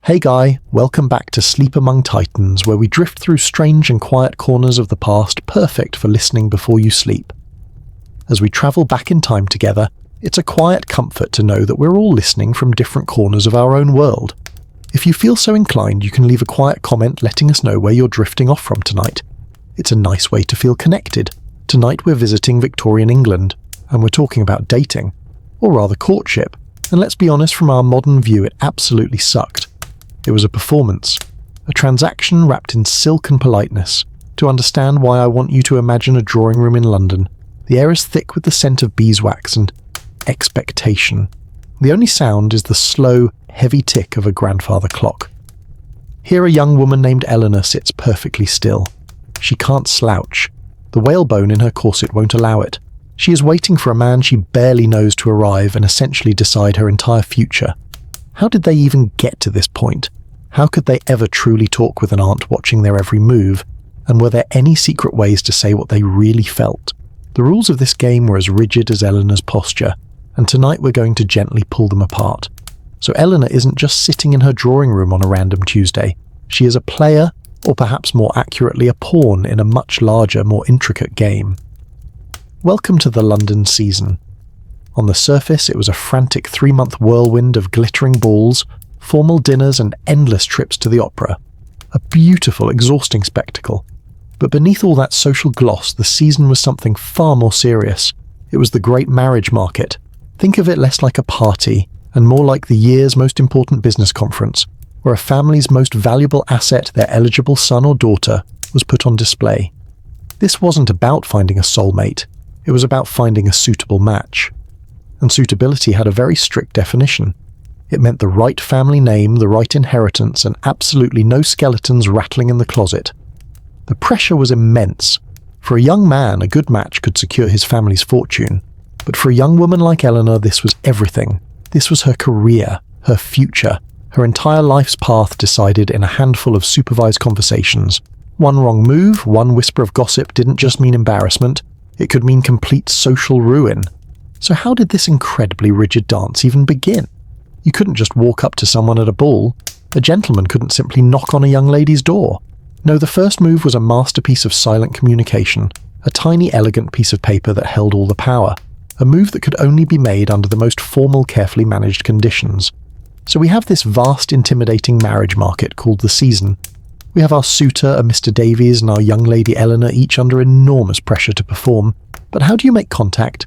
Hey Guy, welcome back to Sleep Among Titans, where we drift through strange and quiet corners of the past, perfect for listening before you sleep. As we travel back in time together, it's a quiet comfort to know that we're all listening from different corners of our own world. If you feel so inclined, you can leave a quiet comment letting us know where you're drifting off from tonight. It's a nice way to feel connected. Tonight we're visiting Victorian England, and we're talking about dating, or rather courtship, and let's be honest, from our modern view it absolutely sucked. It was a performance, a transaction wrapped in silk and politeness. To understand why I want you to imagine a drawing room in London, the air is thick with the scent of beeswax and expectation. The only sound is the slow, heavy tick of a grandfather clock. Here a young woman named Eleanor sits perfectly still. She can't slouch. The whalebone in her corset won't allow it. She is waiting for a man she barely knows to arrive and essentially decide her entire future. How did they even get to this point? How could they ever truly talk with an aunt watching their every move? And were there any secret ways to say what they really felt? The rules of this game were as rigid as Eleanor's posture, and tonight we're going to gently pull them apart. So Eleanor isn't just sitting in her drawing room on a random Tuesday. She is a player, or perhaps more accurately a pawn in a much larger, more intricate game. Welcome to the London season. On the surface, it was a frantic 3-month whirlwind of glittering balls, formal dinners and endless trips to the opera. A beautiful, exhausting spectacle. But beneath all that social gloss, the season was something far more serious. It was the great marriage market. Think of it less like a party, and more like the year's most important business conference, where a family's most valuable asset, their eligible son or daughter, was put on display. This wasn't about finding a soulmate. It was about finding a suitable match. And suitability had a very strict definition. It meant the right family name, the right inheritance, and absolutely no skeletons rattling in the closet. The pressure was immense. For a young man, a good match could secure his family's fortune. But for a young woman like Eleanor, this was everything. This was her career, her future, her entire life's path decided in a handful of supervised conversations. One wrong move, one whisper of gossip didn't just mean embarrassment, it could mean complete social ruin. So how did this incredibly rigid dance even begin? You couldn't just walk up to someone at a ball. A gentleman couldn't simply knock on a young lady's door. No, the first move was a masterpiece of silent communication, a tiny, elegant piece of paper that held all the power, a move that could only be made under the most formal, carefully managed conditions. So we have this vast, intimidating marriage market called the season. We have our suitor, a Mr. Davies, and our young lady Eleanor, each under enormous pressure to perform. But how do you make contact?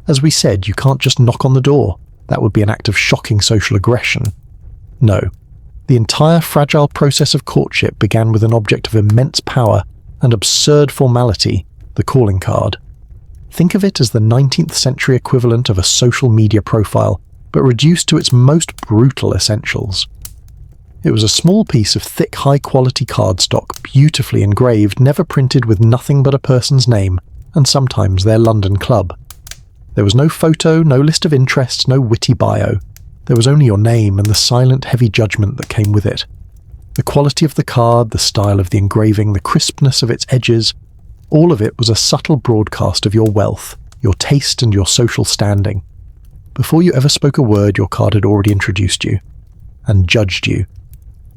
As we said, you can't just knock on the door. That would be an act of shocking social aggression. No. The entire fragile process of courtship began with an object of immense power and absurd formality, the calling card. Think of it as the 19th century equivalent of a social media profile, but reduced to its most brutal essentials. It was a small piece of thick, high-quality cardstock, beautifully engraved, never printed, with nothing but a person's name, and sometimes their London club. There was no photo, no list of interests, no witty bio. There was only your name and the silent, heavy judgment that came with it. The quality of the card, the style of the engraving, the crispness of its edges, all of it was a subtle broadcast of your wealth, your taste and your social standing. Before you ever spoke a word, your card had already introduced you and judged you.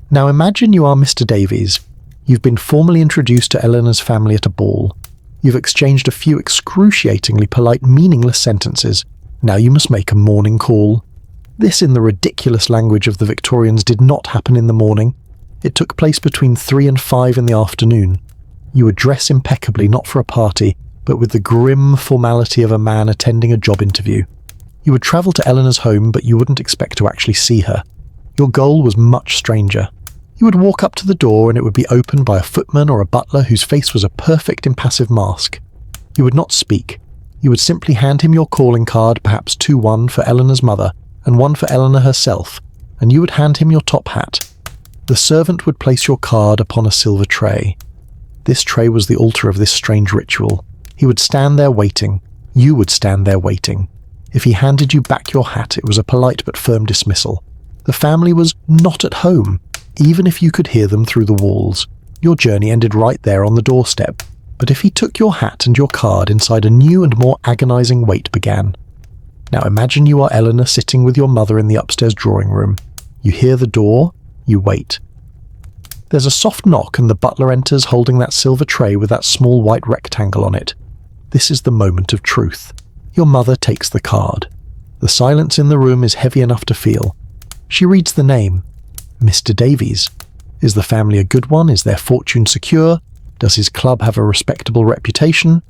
Now imagine you are Mr. Davies. You've been formally introduced to Eleanor's family at a ball. You've exchanged a few excruciatingly polite, meaningless sentences. Now you must make a morning call. This, in the ridiculous language of the Victorians, did not happen in the morning. It took place between 3 and 5 in the afternoon. You would dress impeccably, not for a party, but with the grim formality of a man attending a job interview. You would travel to Eleanor's home, but you wouldn't expect to actually see her. Your goal was much stranger. You would walk up to the door and it would be opened by a footman or a butler whose face was a perfect impassive mask. You would not speak. You would simply hand him your calling card, perhaps 1 for Eleanor's mother, and 1 for Eleanor herself, and you would hand him your top hat. The servant would place your card upon a silver tray. This tray was the altar of this strange ritual. He would stand there waiting. You would stand there waiting. If he handed you back your hat, it was a polite but firm dismissal. The family was not at home, even if you could hear them through the walls. Your journey ended right there on the doorstep. But if he took your hat and your card, inside a new and more agonizing wait began. Now imagine you are Eleanor sitting with your mother in the upstairs drawing room. You hear the door, You wait. There's a soft knock and the butler enters holding that silver tray with that small white rectangle on it. This is the moment of truth. Your mother takes the card. The silence in the room is heavy enough to feel. She reads the name. Mr. Davies. Is the family a good one? Is their fortune secure? Does his club have a respectable reputation?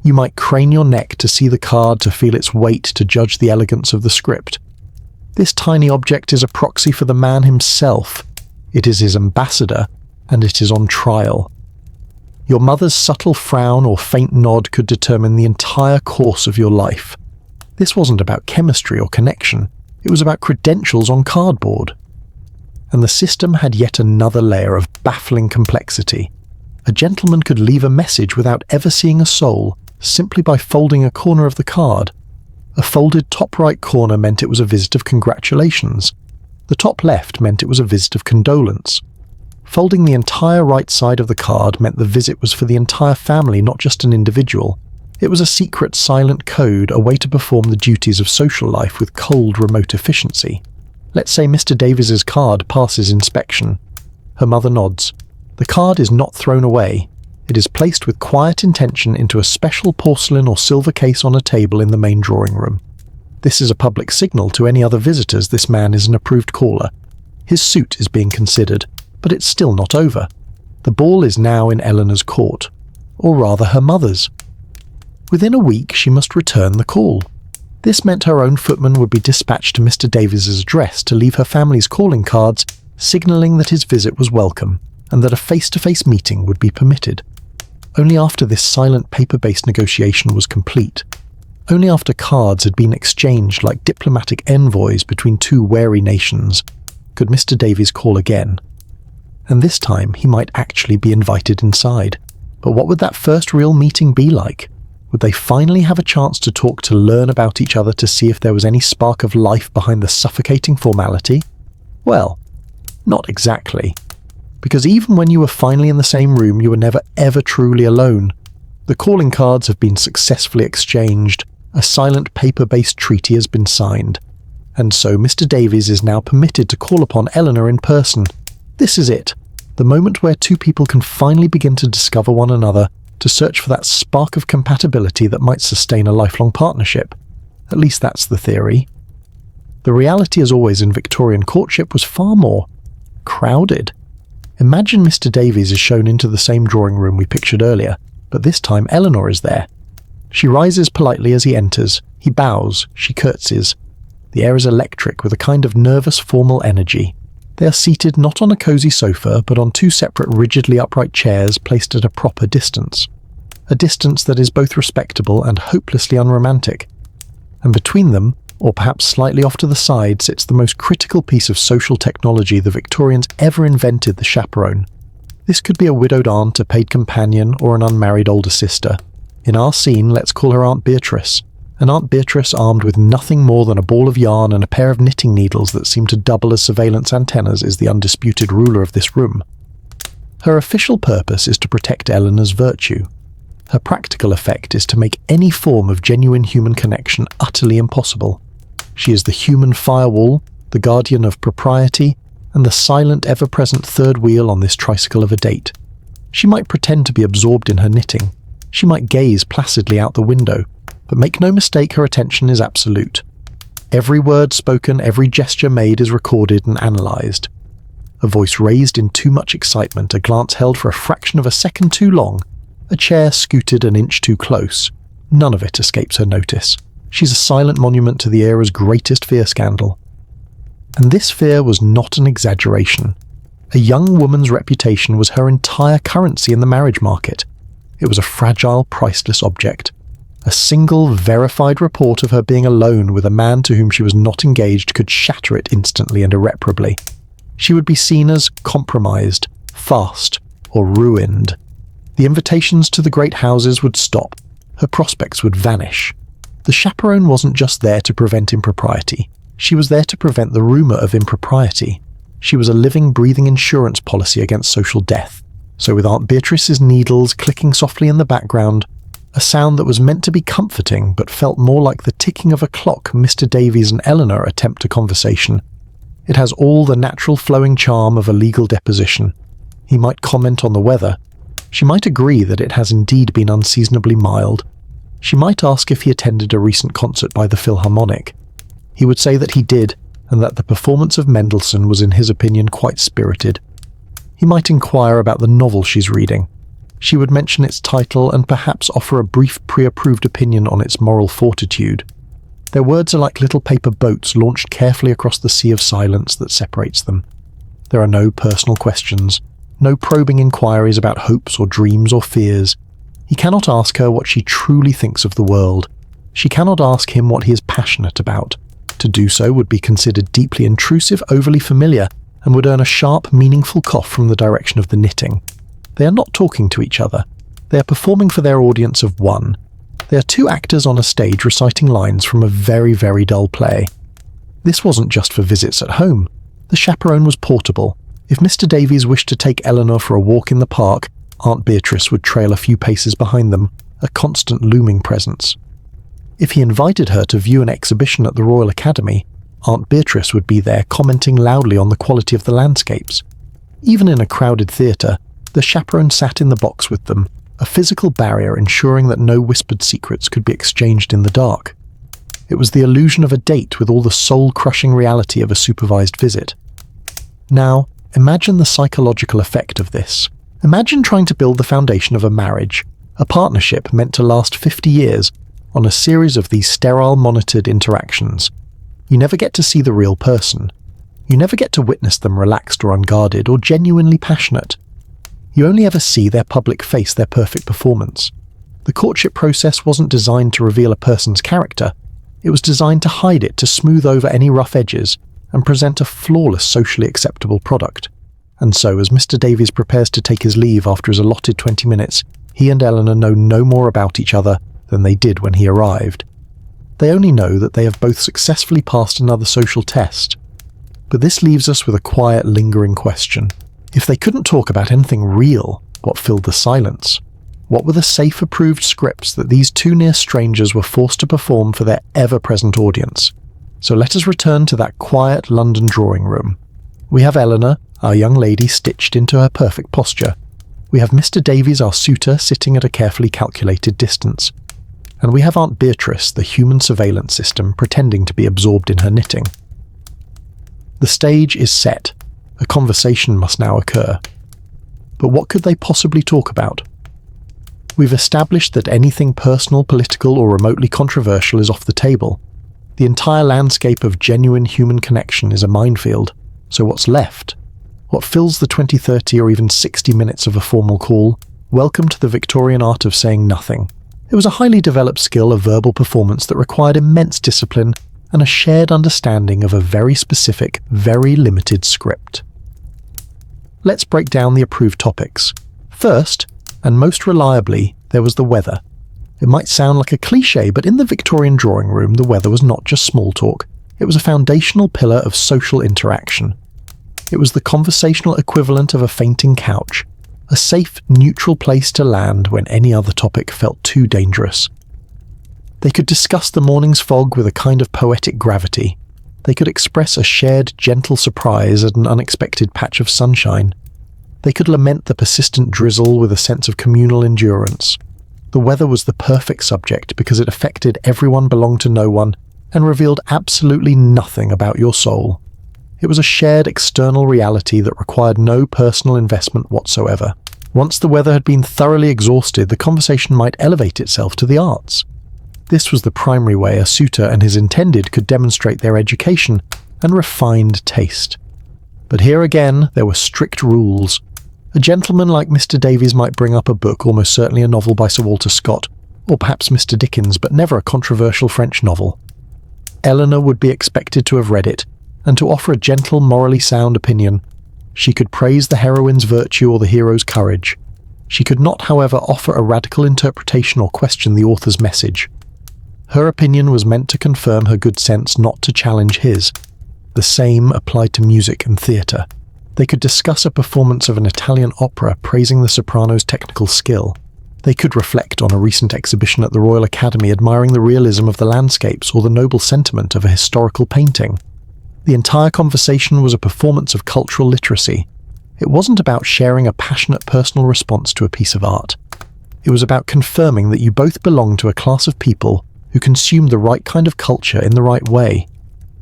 You might crane your neck to see the card, to feel its weight, to judge the elegance of the script. This tiny object is a proxy for the man himself. It is his ambassador, and it is on trial. Your mother's subtle frown or faint nod could determine the entire course of your life. This wasn't about chemistry or connection. It was about credentials on cardboard. And the system had yet another layer of baffling complexity. A gentleman could leave a message without ever seeing a soul, simply by folding a corner of the card. A folded top right corner meant it was a visit of congratulations. The top left meant it was a visit of condolence. Folding the entire right side of the card meant the visit was for the entire family, not just an individual. It was a secret, silent code, a way to perform the duties of social life with cold, remote efficiency. Let's say Mr. Davies's card passes inspection. Her mother nods. The card is not thrown away. It is placed with quiet intention into a special porcelain or silver case on a table in the main drawing room. This is a public signal to any other visitors this man is an approved caller. His suit is being considered, but it's still not over. The ball is now in Eleanor's court, or rather her mother's. Within a week she must return the call. This meant her own footman would be dispatched to Mr. Davies's address to leave her family's calling cards, signalling that his visit was welcome and that a face-to-face meeting would be permitted. Only after this silent paper-based negotiation was complete, only after cards had been exchanged like diplomatic envoys between two wary nations, could Mr. Davies call again. And this time he might actually be invited inside. But what would that first real meeting be like? Would they finally have a chance to talk, to learn about each other, to see if there was any spark of life behind the suffocating formality? Well, not exactly. Because even when you were finally in the same room, you were never ever truly alone. The calling cards have been successfully exchanged. A silent paper-based treaty has been signed. And so Mr. Davies is now permitted to call upon Eleanor in person. This is it. The moment where two people can finally begin to discover one another, to search for that spark of compatibility that might sustain a lifelong partnership. At least that's the theory. The reality, as always in Victorian courtship, was far more crowded. Imagine Mr. Davies is shown into the same drawing room we pictured earlier, but this time Eleanor is there. She rises politely as he enters. He bows. She curtsies. The air is electric with a kind of nervous, formal energy. They are seated not on a cosy sofa, but on two separate rigidly upright chairs placed at a proper distance. A distance that is both respectable and hopelessly unromantic. And between them, or perhaps slightly off to the side, sits the most critical piece of social technology the Victorians ever invented, the chaperone. This could be a widowed aunt, a paid companion, or an unmarried older sister. In our scene, let's call her Aunt Beatrice. An Aunt Beatrice armed with nothing more than a ball of yarn and a pair of knitting needles that seem to double as surveillance antennas is the undisputed ruler of this room. Her official purpose is to protect Eleanor's virtue. Her practical effect is to make any form of genuine human connection utterly impossible. She is the human firewall, the guardian of propriety, and the silent, ever-present third wheel on this tricycle of a date. She might pretend to be absorbed in her knitting. She might gaze placidly out the window, but make no mistake, her attention is absolute. Every word spoken, every gesture made is recorded and analysed. A voice raised in too much excitement, a glance held for a fraction of a second too long, a chair scooted an inch too close. None of it escapes her notice. She's a silent monument to the era's greatest fear scandal. And this fear was not an exaggeration. A young woman's reputation was her entire currency in the marriage market. It was a fragile, priceless object. A single, verified report of her being alone with a man to whom she was not engaged could shatter it instantly and irreparably. She would be seen as compromised, fast, or ruined. The invitations to the great houses would stop. Her prospects would vanish. The chaperone wasn't just there to prevent impropriety. She was there to prevent the rumour of impropriety. She was a living, breathing insurance policy against social death. So with Aunt Beatrice's needles clicking softly in the background, a sound that was meant to be comforting but felt more like the ticking of a clock, Mr. Davies and Eleanor attempt a conversation. It has all the natural flowing charm of a legal deposition. He might comment on the weather. She might agree that it has indeed been unseasonably mild. She might ask if he attended a recent concert by the Philharmonic. He would say that he did, and that the performance of Mendelssohn was in his opinion quite spirited. He might inquire about the novel she's reading. She would mention its title and perhaps offer a brief pre-approved opinion on its moral fortitude. Their words are like little paper boats launched carefully across the sea of silence that separates them. There are no personal questions, no probing inquiries about hopes or dreams or fears. He cannot ask her what she truly thinks of the world. She cannot ask him what he is passionate about. To do so would be considered deeply intrusive, overly familiar, and would earn a sharp, meaningful cough from the direction of the knitting. They are not talking to each other. They are performing for their audience of one. They are two actors on a stage reciting lines from a very, very dull play. This wasn't just for visits at home. The chaperone was portable. If Mr. Davies wished to take Eleanor for a walk in the park, Aunt Beatrice would trail a few paces behind them, a constant looming presence. If he invited her to view an exhibition at the Royal Academy, Aunt Beatrice would be there commenting loudly on the quality of the landscapes. Even in a crowded theatre, the chaperone sat in the box with them, a physical barrier ensuring that no whispered secrets could be exchanged in the dark. It was the illusion of a date with all the soul-crushing reality of a supervised visit. Now, imagine the psychological effect of this. Imagine trying to build the foundation of a marriage, a partnership meant to last 50 years, on a series of these sterile monitored interactions. You never get to see the real person. You never get to witness them relaxed or unguarded or genuinely passionate. You only ever see their public face, their perfect performance. The courtship process wasn't designed to reveal a person's character. It was designed to hide it, to smooth over any rough edges, and present a flawless, socially acceptable product. And so, as Mr. Davies prepares to take his leave after his allotted 20 minutes, he and Eleanor know no more about each other than they did when he arrived. They only know that they have both successfully passed another social test. But this leaves us with a quiet, lingering question. If they couldn't talk about anything real, what filled the silence? What were the safe, approved scripts that these two near strangers were forced to perform for their ever-present audience? So let us return to that quiet London drawing room. We have Eleanor, our young lady, stitched into her perfect posture. We have Mr. Davies, our suitor, sitting at a carefully calculated distance. And we have Aunt Beatrice, the human surveillance system, pretending to be absorbed in her knitting. The stage is set. A conversation must now occur. But what could they possibly talk about? We've established that anything personal, political, or remotely controversial is off the table. The entire landscape of genuine human connection is a minefield. So what's left? What fills the 20, 30, or even 60 minutes of a formal call? Welcome to the Victorian art of saying nothing. It was a highly developed skill of verbal performance that required immense discipline and a shared understanding of a very specific, very limited script. Let's break down the approved topics. First, and most reliably, there was the weather. It might sound like a cliché, but in the Victorian drawing room, the weather was not just small talk. It was a foundational pillar of social interaction. It was the conversational equivalent of a fainting couch, a safe, neutral place to land when any other topic felt too dangerous. They could discuss the morning's fog with a kind of poetic gravity. They could express a shared, gentle surprise at an unexpected patch of sunshine. They could lament the persistent drizzle with a sense of communal endurance. The weather was the perfect subject because it affected everyone, belonged to no one, and revealed absolutely nothing about your soul. It was a shared external reality that required no personal investment whatsoever. Once the weather had been thoroughly exhausted, the conversation might elevate itself to the arts. This was the primary way a suitor and his intended could demonstrate their education and refined taste. But here again, there were strict rules. A gentleman like Mr. Davies might bring up a book, almost certainly a novel by Sir Walter Scott, or perhaps Mr. Dickens, but never a controversial French novel. Eleanor would be expected to have read it, and to offer a gentle, morally sound opinion. She could praise the heroine's virtue or the hero's courage. She could not, however, offer a radical interpretation or question the author's message. Her opinion was meant to confirm her good sense, not to challenge his. The same applied to music and theatre. They could discuss a performance of an Italian opera praising the soprano's technical skill. They could reflect on a recent exhibition at the Royal Academy admiring the realism of the landscapes or the noble sentiment of a historical painting. The entire conversation was a performance of cultural literacy. It wasn't about sharing a passionate personal response to a piece of art. It was about confirming that you both belonged to a class of people who consumed the right kind of culture in the right way.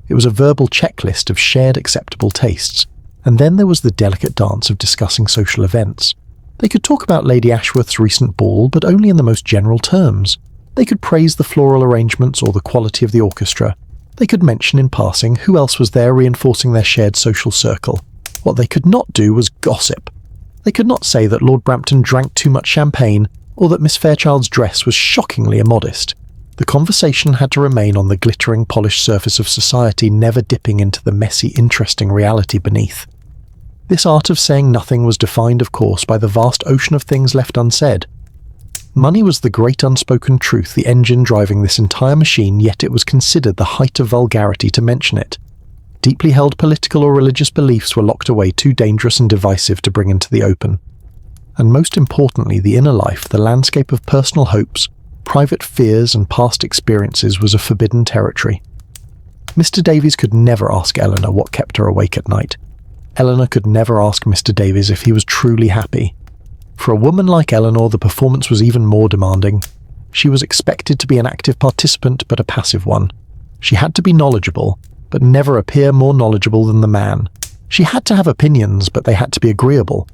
It was a verbal checklist of shared acceptable tastes. And then there was the delicate dance of discussing social events. They could talk about Lady Ashworth's recent ball, but only in the most general terms. They could praise the floral arrangements or the quality of the orchestra. They could mention in passing who else was there reinforcing their shared social circle. What they could not do was gossip. They could not say that Lord Brampton drank too much champagne or that Miss Fairchild's dress was shockingly immodest. The conversation had to remain on the glittering, polished surface of society, never dipping into the messy, interesting reality beneath. This art of saying nothing was defined, of course, by the vast ocean of things left unsaid. Money was the great unspoken truth, the engine driving this entire machine, yet it was considered the height of vulgarity to mention it. Deeply held political or religious beliefs were locked away, too dangerous and divisive to bring into the open. And most importantly, the inner life, the landscape of personal hopes, private fears and past experiences was a forbidden territory. Mr. Davies could never ask Eleanor what kept her awake at night. Eleanor could never ask Mr. Davies if he was truly happy. For a woman like Eleanor, the performance was even more demanding. She was expected to be an active participant, but a passive one. She had to be knowledgeable, but never appear more knowledgeable than the man. She had to have opinions, but they had to be agreeable.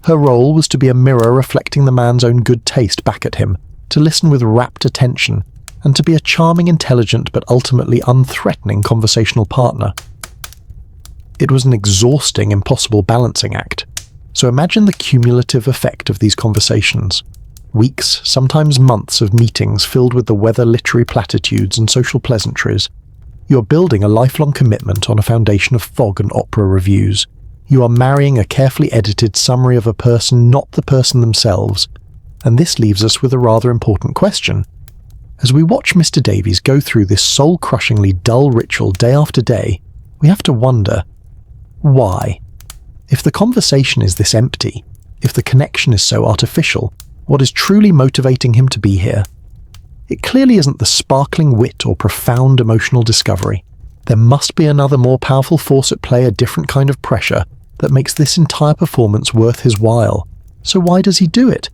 Her role was to be a mirror reflecting the man's own good taste back at him, to listen with rapt attention, and to be a charming, intelligent, but ultimately unthreatening conversational partner. It was an exhausting, impossible balancing act. So imagine the cumulative effect of these conversations. Weeks, sometimes months of meetings filled with the weather, literary platitudes and social pleasantries. You are building a lifelong commitment on a foundation of fog and opera reviews. You are marrying a carefully edited summary of a person, not the person themselves. And this leaves us with a rather important question. As we watch Mr. Davies go through this soul-crushingly dull ritual day after day, we have to wonder, why? If the conversation is this empty, if the connection is so artificial, what is truly motivating him to be here? It clearly isn't the sparkling wit or profound emotional discovery. There must be another more powerful force at play, a different kind of pressure that makes this entire performance worth his while. So why does he do it?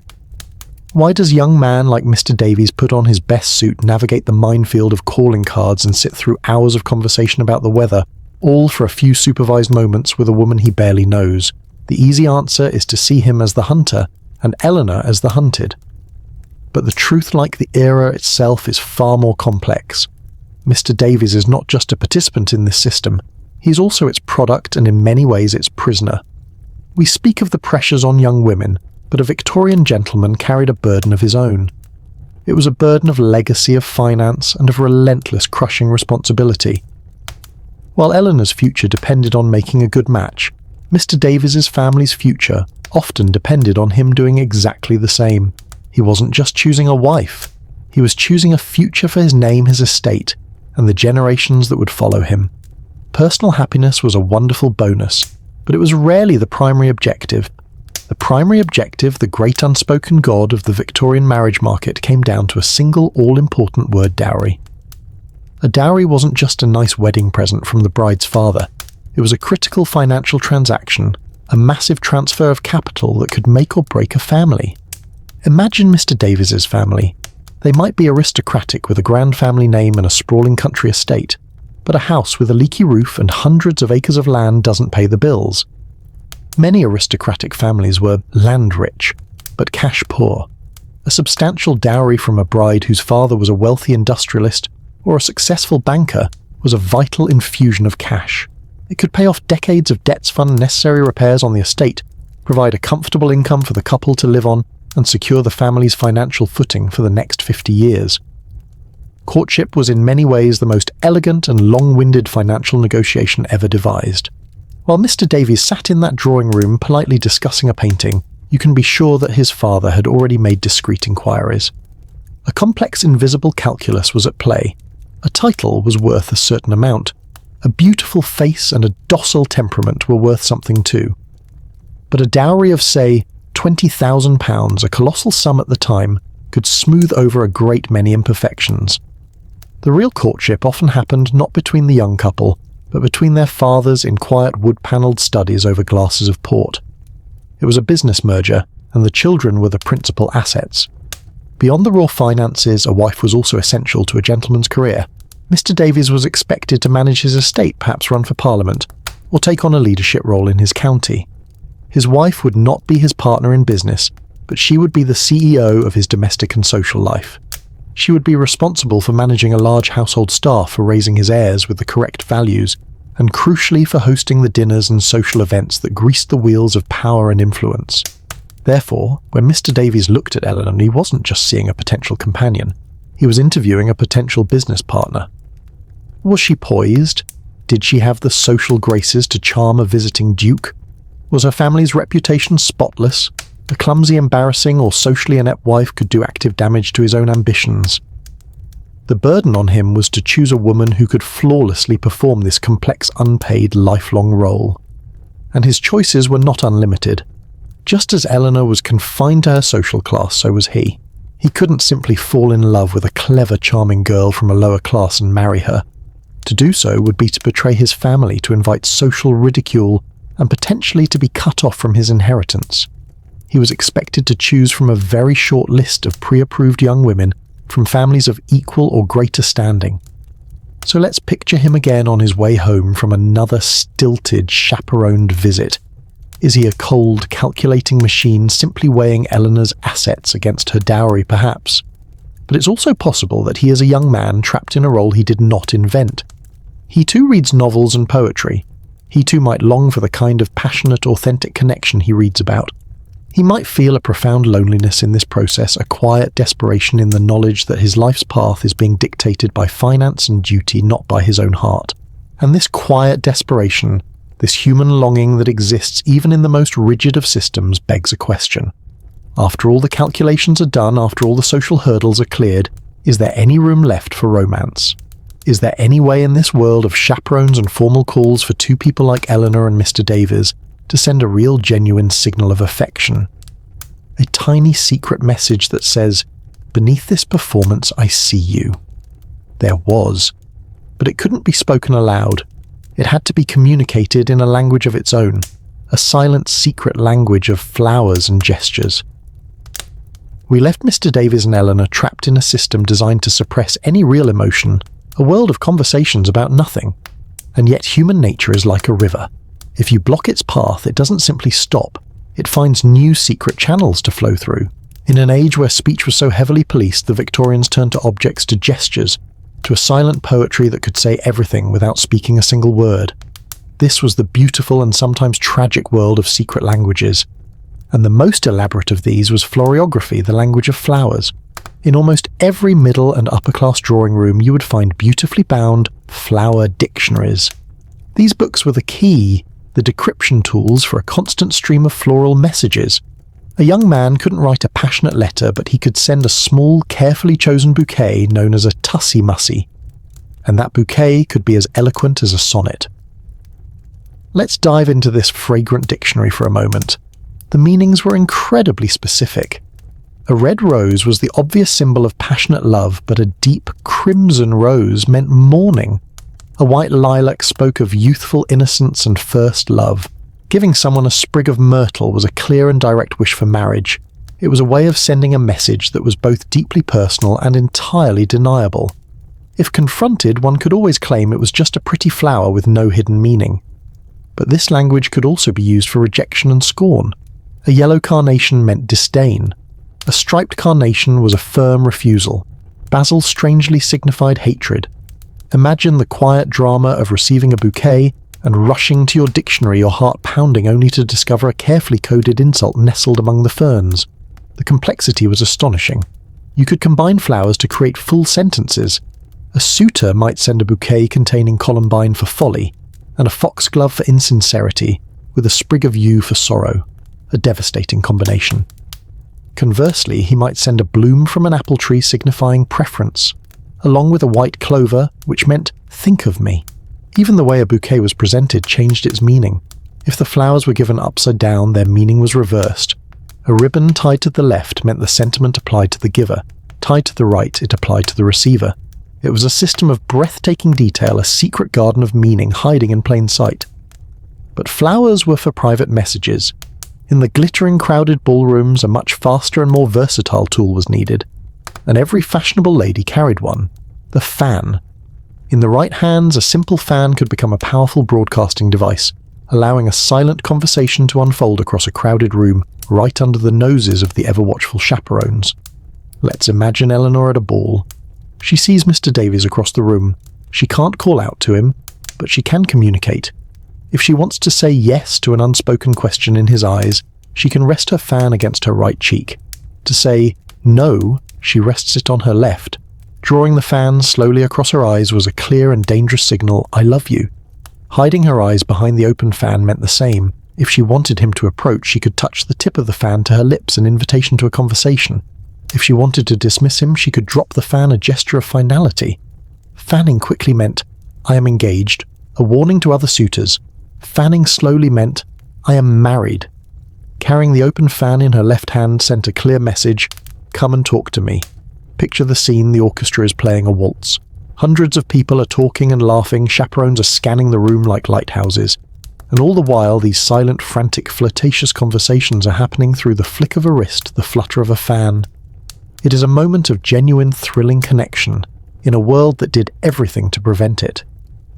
Why does young man like Mr. Davies put on his best suit, navigate the minefield of calling cards and sit through hours of conversation about the weather, all for a few supervised moments with a woman he barely knows? The easy answer is to see him as the hunter and Eleanor as the hunted. But the truth, like the era itself, is far more complex. Mr. Davies is not just a participant in this system, he's also its product and in many ways its prisoner. We speak of the pressures on young women, but a Victorian gentleman carried a burden of his own. It was a burden of legacy, of finance, and of relentless crushing responsibility. While Eleanor's future depended on making a good match, Mr. Davies's family's future often depended on him doing exactly the same. He wasn't just choosing a wife, he was choosing a future for his name, his estate, and the generations that would follow him. Personal happiness was a wonderful bonus, but it was rarely the primary objective. The primary objective, the great unspoken god of the Victorian marriage market, came down to a single all-important word: dowry. A dowry wasn't just a nice wedding present from the bride's father. It was a critical financial transaction, a massive transfer of capital that could make or break a family. Imagine Mr. Davies's family. They might be aristocratic with a grand family name and a sprawling country estate, but a house with a leaky roof and hundreds of acres of land doesn't pay the bills. Many aristocratic families were land-rich, but cash-poor. A substantial dowry from a bride whose father was a wealthy industrialist or a successful banker was a vital infusion of cash. It could pay off decades of debts, fund necessary repairs on the estate, provide a comfortable income for the couple to live on, and secure the family's financial footing for the next 50 years. Courtship was in many ways the most elegant and long-winded financial negotiation ever devised. While Mr. Davies sat in that drawing room politely discussing a painting, you can be sure that his father had already made discreet inquiries. A complex invisible calculus was at play. A title was worth a certain amount. A beautiful face and a docile temperament were worth something too. But a dowry of, say, £20,000, a colossal sum at the time, could smooth over a great many imperfections. The real courtship often happened not between the young couple, but between their fathers in quiet wood-panelled studies over glasses of port. It was a business merger, and the children were the principal assets. Beyond the raw finances, a wife was also essential to a gentleman's career. Mr. Davies was expected to manage his estate, perhaps run for Parliament, or take on a leadership role in his county. His wife would not be his partner in business, but she would be the CEO of his domestic and social life. She would be responsible for managing a large household staff, for raising his heirs with the correct values, and crucially for hosting the dinners and social events that greased the wheels of power and influence. Therefore, when Mr. Davies looked at Eleanor, he wasn't just seeing a potential companion. He was interviewing a potential business partner. Was she poised? Did she have the social graces to charm a visiting duke? Was her family's reputation spotless? A clumsy, embarrassing, or socially inept wife could do active damage to his own ambitions. The burden on him was to choose a woman who could flawlessly perform this complex, unpaid, lifelong role. And his choices were not unlimited. Just as Eleanor was confined to her social class, so was he. He couldn't simply fall in love with a clever, charming girl from a lower class and marry her. To do so would be to betray his family, to invite social ridicule, and potentially to be cut off from his inheritance. He was expected to choose from a very short list of pre-approved young women from families of equal or greater standing. So let's picture him again on his way home from another stilted, chaperoned visit. Is he a cold, calculating machine simply weighing Eleanor's assets against her dowry, perhaps? But it's also possible that he is a young man trapped in a role he did not invent. He too reads novels and poetry. He too might long for the kind of passionate, authentic connection he reads about. He might feel a profound loneliness in this process, a quiet desperation in the knowledge that his life's path is being dictated by finance and duty, not by his own heart. And this quiet desperation, this human longing that exists even in the most rigid of systems, begs a question. After all the calculations are done, after all the social hurdles are cleared, is there any room left for romance? Is there any way in this world of chaperones and formal calls for two people like Eleanor and Mr. Davies to send a real, genuine signal of affection? A tiny secret message that says, "Beneath this performance, I see you." There was, but it couldn't be spoken aloud. It had to be communicated in a language of its own, a silent, secret language of flowers and gestures. We left Mr. Davies and Eleanor trapped in a system designed to suppress any real emotion, a world of conversations about nothing. And yet human nature is like a river. If you block its path, it doesn't simply stop. It finds new secret channels to flow through. In an age where speech was so heavily policed, the Victorians turned to objects, to gestures, to a silent poetry that could say everything without speaking a single word. This was the beautiful and sometimes tragic world of secret languages. And the most elaborate of these was floriography, the language of flowers. In almost every middle and upper-class drawing room you would find beautifully bound flower dictionaries. These books were the key, the decryption tools for a constant stream of floral messages. A young man couldn't write a passionate letter, but he could send a small, carefully chosen bouquet known as a tussie-mussy. And that bouquet could be as eloquent as a sonnet. Let's dive into this fragrant dictionary for a moment. The meanings were incredibly specific. A red rose was the obvious symbol of passionate love, but a deep crimson rose meant mourning. A white lilac spoke of youthful innocence and first love. Giving someone a sprig of myrtle was a clear and direct wish for marriage. It was a way of sending a message that was both deeply personal and entirely deniable. If confronted, one could always claim it was just a pretty flower with no hidden meaning. But this language could also be used for rejection and scorn. A yellow carnation meant disdain. A striped carnation was a firm refusal. Basil strangely signified hatred. Imagine the quiet drama of receiving a bouquet and rushing to your dictionary, your heart pounding only to discover a carefully coded insult nestled among the ferns. The complexity was astonishing. You could combine flowers to create full sentences. A suitor might send a bouquet containing columbine for folly, and a foxglove for insincerity, with a sprig of yew for sorrow. A devastating combination. Conversely, he might send a bloom from an apple tree signifying preference, along with a white clover, which meant, "Think of me." Even the way a bouquet was presented changed its meaning. If the flowers were given upside down, their meaning was reversed. A ribbon tied to the left meant the sentiment applied to the giver. Tied to the right, it applied to the receiver. It was a system of breathtaking detail, a secret garden of meaning hiding in plain sight. But flowers were for private messages. In the glittering, crowded ballrooms, a much faster and more versatile tool was needed, and every fashionable lady carried one: the fan. In the right hands, a simple fan could become a powerful broadcasting device, allowing a silent conversation to unfold across a crowded room right under the noses of the ever-watchful chaperones. Let's imagine Eleanor at a ball. She sees Mr. Davies across the room. She can't call out to him, but she can communicate. If she wants to say yes to an unspoken question in his eyes, she can rest her fan against her right cheek. To say no, she rests it on her left. Drawing the fan slowly across her eyes was a clear and dangerous signal, "I love you." Hiding her eyes behind the open fan meant the same. If she wanted him to approach, she could touch the tip of the fan to her lips, an invitation to a conversation. If she wanted to dismiss him, she could drop the fan, a gesture of finality. Fanning quickly meant, "I am engaged," a warning to other suitors. Fanning slowly meant, "I am married." Carrying the open fan in her left hand sent a clear message, "Come and talk to me." Picture the scene: the orchestra is playing a waltz. Hundreds of people are talking and laughing, chaperones are scanning the room like lighthouses. And all the while, these silent, frantic, flirtatious conversations are happening through the flick of a wrist, the flutter of a fan. It is a moment of genuine, thrilling connection, in a world that did everything to prevent it.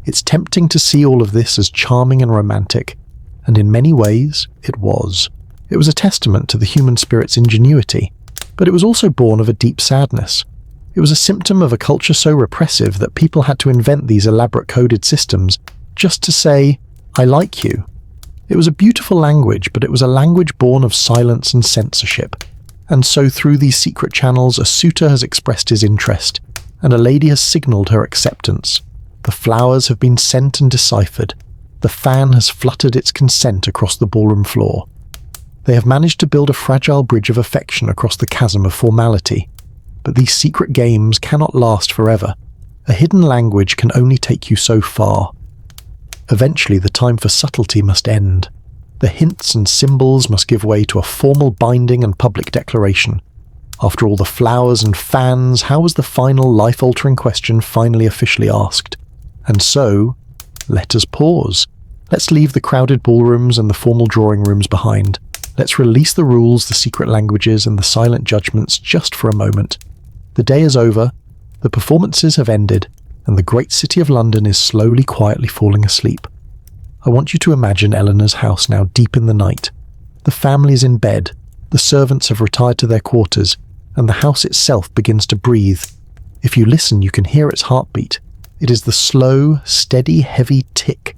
It's tempting to see all of this as charming and romantic, and in many ways, it was. It was a testament to the human spirit's ingenuity, but it was also born of a deep sadness. It was a symptom of a culture so repressive that people had to invent these elaborate coded systems just to say, "I like you." It was a beautiful language, but it was a language born of silence and censorship. And so through these secret channels, a suitor has expressed his interest, and a lady has signalled her acceptance. The flowers have been sent and deciphered. The fan has fluttered its consent across the ballroom floor. They have managed to build a fragile bridge of affection across the chasm of formality. But these secret games cannot last forever. A hidden language can only take you so far. Eventually, the time for subtlety must end. The hints and symbols must give way to a formal binding and public declaration. After all the flowers and fans, how was the final life-altering question finally officially asked? And so, let us pause. Let's leave the crowded ballrooms and the formal drawing rooms behind. Let's release the rules, the secret languages, and the silent judgments just for a moment. The day is over, the performances have ended, and the great city of London is slowly, quietly falling asleep. I want you to imagine Eleanor's house now deep in the night. The family is in bed, the servants have retired to their quarters, and the house itself begins to breathe. If you listen, you can hear its heartbeat. It is the slow, steady, heavy tick,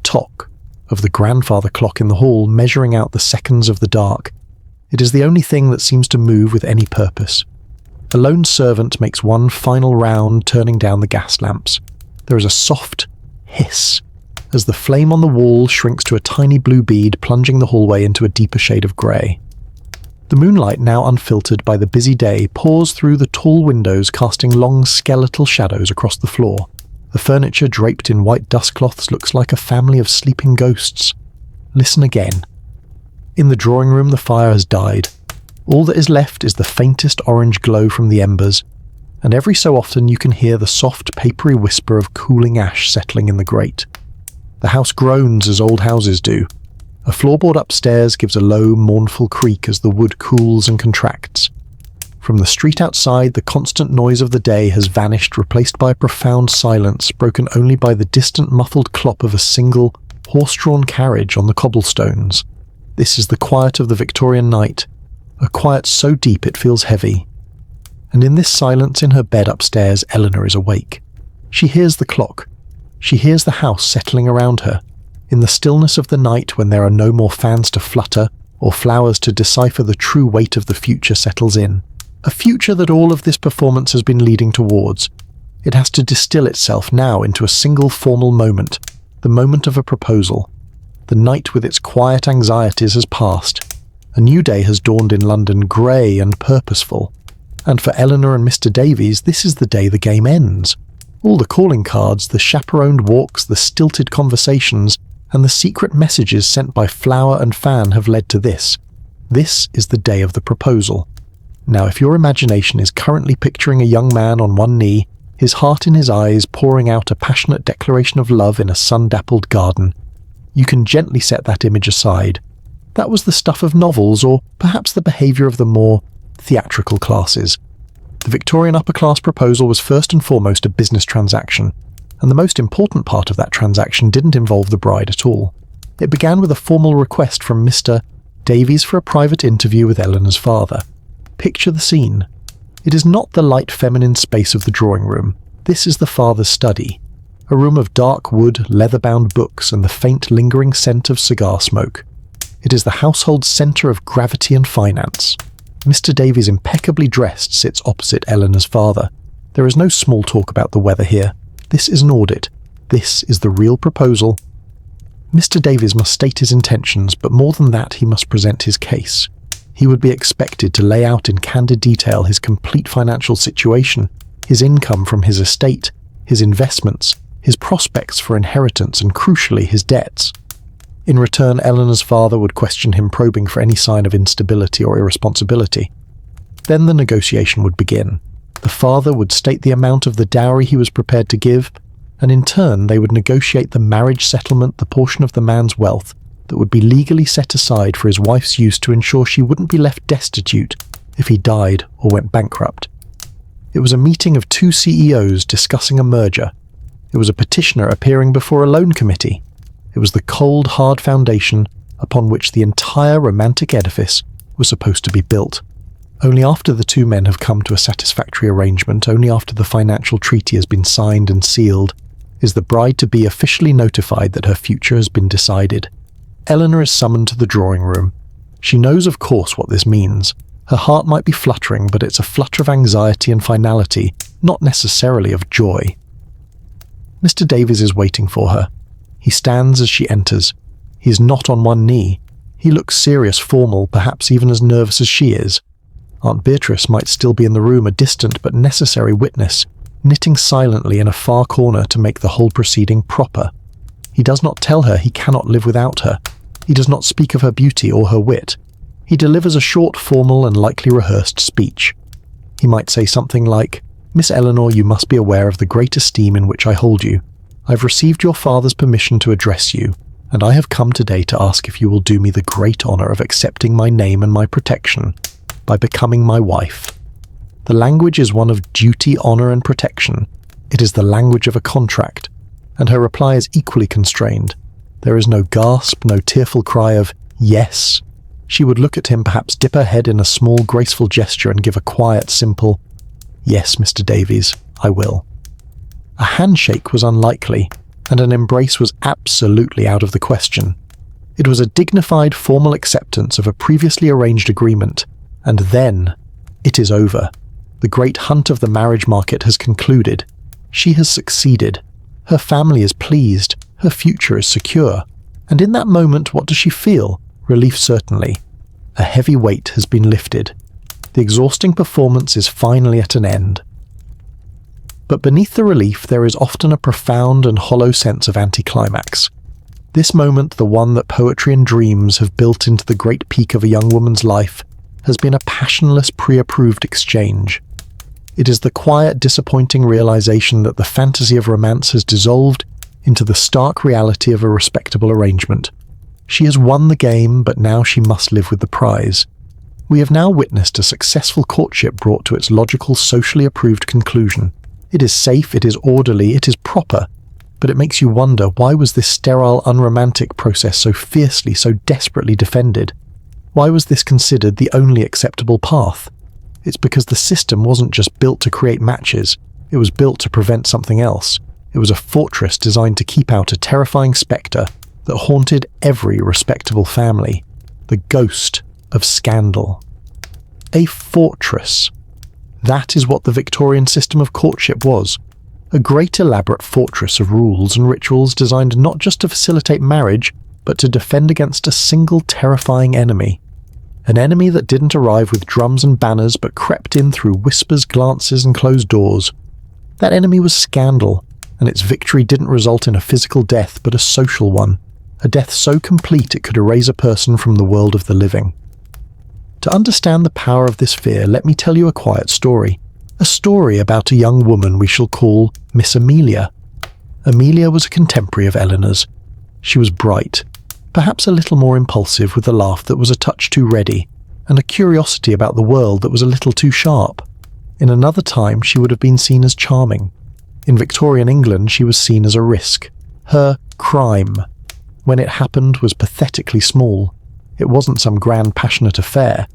tock, of the grandfather clock in the hall, measuring out the seconds of the dark. It is the only thing that seems to move with any purpose. A lone servant makes one final round, turning down the gas lamps. There is a soft hiss as the flame on the wall shrinks to a tiny blue bead, plunging the hallway into a deeper shade of grey. The moonlight, now unfiltered by the busy day, pours through the tall windows, casting long skeletal shadows across the floor. The furniture, draped in white dustcloths, looks like a family of sleeping ghosts. Listen again. In the drawing room, the fire has died. All that is left is the faintest orange glow from the embers, and every so often you can hear the soft, papery whisper of cooling ash settling in the grate. The house groans as old houses do. A floorboard upstairs gives a low, mournful creak as the wood cools and contracts. From the street outside, the constant noise of the day has vanished, replaced by a profound silence, broken only by the distant muffled clop of a single, horse-drawn carriage on the cobblestones. This is the quiet of the Victorian night, a quiet so deep it feels heavy. And in this silence in her bed upstairs, Eleanor is awake. She hears the clock. She hears the house settling around her. In the stillness of the night, when there are no more fans to flutter or flowers to decipher, the true weight of the future settles in. A future that all of this performance has been leading towards. It has to distill itself now into a single formal moment, the moment of a proposal. The night with its quiet anxieties has passed. A new day has dawned in London, grey and purposeful. And for Eleanor and Mr. Davies, this is the day the game ends. All the calling cards, the chaperoned walks, the stilted conversations, and the secret messages sent by flower and fan have led to this. This is the day of the proposal. Now, if your imagination is currently picturing a young man on one knee, his heart in his eyes pouring out a passionate declaration of love in a sun-dappled garden. You can gently set that image aside. That was the stuff of novels, or perhaps the behaviour of the more theatrical classes. The Victorian upper-class proposal was first and foremost a business transaction, and the most important part of that transaction didn't involve the bride at all. It began with a formal request from Mr. Davies for a private interview with Eleanor's father. Picture the scene. It is not the light feminine space of the drawing room. This is the father's study, a room of dark wood, leather-bound books, and the faint lingering scent of cigar smoke. It is the household's centre of gravity and finance. Mr. Davies, impeccably dressed, sits opposite Eleanor's father. There is no small talk about the weather here. This is an audit. This is the real proposal. Mr. Davies must state his intentions, but more than that, he must present his case. He would be expected to lay out in candid detail his complete financial situation, his income from his estate, his investments, his prospects for inheritance, and crucially, his debts. In return, Eleanor's father would question him, probing for any sign of instability or irresponsibility. Then the negotiation would begin. The father would state the amount of the dowry he was prepared to give, and in turn they would negotiate the marriage settlement, the portion of the man's wealth that would be legally set aside for his wife's use to ensure she wouldn't be left destitute if he died or went bankrupt. It was a meeting of two CEOs discussing a merger. It was a petitioner appearing before a loan committee. It was the cold, hard foundation upon which the entire romantic edifice was supposed to be built. Only after the two men have come to a satisfactory arrangement, only after the financial treaty has been signed and sealed, is the bride-to-be officially notified that her future has been decided. Eleanor is summoned to the drawing room. She knows, of course, what this means. Her heart might be fluttering, but it's a flutter of anxiety and finality, not necessarily of joy. Mr. Davies is waiting for her. He stands as she enters. He is not on one knee. He looks serious, formal, perhaps even as nervous as she is. Aunt Beatrice might still be in the room, a distant but necessary witness, knitting silently in a far corner to make the whole proceeding proper. He does not tell her he cannot live without her. He does not speak of her beauty or her wit. He delivers a short, formal, and likely rehearsed speech. He might say something like, "Miss Eleanor, you must be aware of the great esteem in which I hold you. I've received your father's permission to address you, and I have come today to ask if you will do me the great honour of accepting my name and my protection by becoming my wife." The language is one of duty, honour, and protection. It is the language of a contract, and her reply is equally constrained. There is no gasp, no tearful cry of "yes." She would look at him, perhaps dip her head in a small, graceful gesture and give a quiet, simple, "Yes, Mr. Davies, I will." A handshake was unlikely, and an embrace was absolutely out of the question. It was a dignified, formal acceptance of a previously arranged agreement, and then it is over. The great hunt of the marriage market has concluded. She has succeeded. Her family is pleased. Her future is secure. And in that moment, what does she feel? Relief, certainly. A heavy weight has been lifted. The exhausting performance is finally at an end. But beneath the relief, there is often a profound and hollow sense of anticlimax. This moment, the one that poetry and dreams have built into the great peak of a young woman's life, has been a passionless, pre-approved exchange. It is the quiet, disappointing realization that the fantasy of romance has dissolved into the stark reality of a respectable arrangement. She has won the game, but now she must live with the prize. We have now witnessed a successful courtship brought to its logical, socially approved conclusion. It is safe, it is orderly, it is proper, but it makes you wonder, why was this sterile, unromantic process so fiercely, so desperately defended? Why was this considered the only acceptable path? It's because the system wasn't just built to create matches, it was built to prevent something else. It was a fortress designed to keep out a terrifying spectre that haunted every respectable family, the ghost of scandal. A fortress. That is what the Victorian system of courtship was. A great elaborate fortress of rules and rituals designed not just to facilitate marriage, but to defend against a single terrifying enemy. An enemy that didn't arrive with drums and banners, but crept in through whispers, glances, and closed doors. That enemy was scandal, and its victory didn't result in a physical death, but a social one. A death so complete it could erase a person from the world of the living. To understand the power of this fear, let me tell you a quiet story. A story about a young woman we shall call Miss Amelia. Amelia was a contemporary of Eleanor's. She was bright, perhaps a little more impulsive, with a laugh that was a touch too ready, and a curiosity about the world that was a little too sharp. In another time she would have been seen as charming. In Victorian England she was seen as a risk. Her crime, when it happened, was pathetically small. It wasn't some grand passionate affair.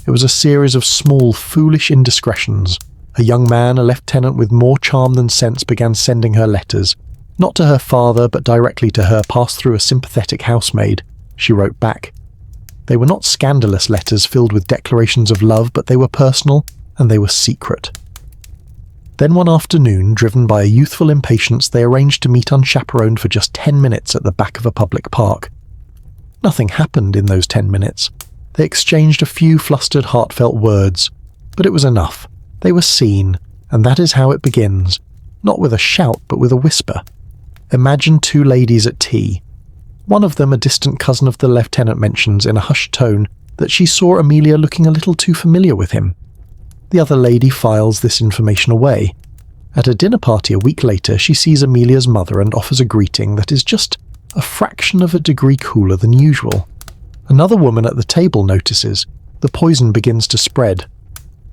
It was a series of small, foolish indiscretions. A young man, a lieutenant with more charm than sense, began sending her letters. Not to her father, but directly to her, passed through a sympathetic housemaid. She wrote back. They were not scandalous letters filled with declarations of love, but they were personal, and they were secret. Then one afternoon, driven by a youthful impatience, they arranged to meet unchaperoned for just 10 minutes at the back of a public park. Nothing happened in those 10 minutes. They exchanged a few flustered, heartfelt words, but it was enough. They were seen, and that is how it begins. Not with a shout, but with a whisper. Imagine two ladies at tea. One of them, a distant cousin of the lieutenant, mentions in a hushed tone that she saw Amelia looking a little too familiar with him. The other lady files this information away. At a dinner party a week later, she sees Amelia's mother and offers a greeting that is just a fraction of a degree cooler than usual. Another woman at the table notices. The poison begins to spread.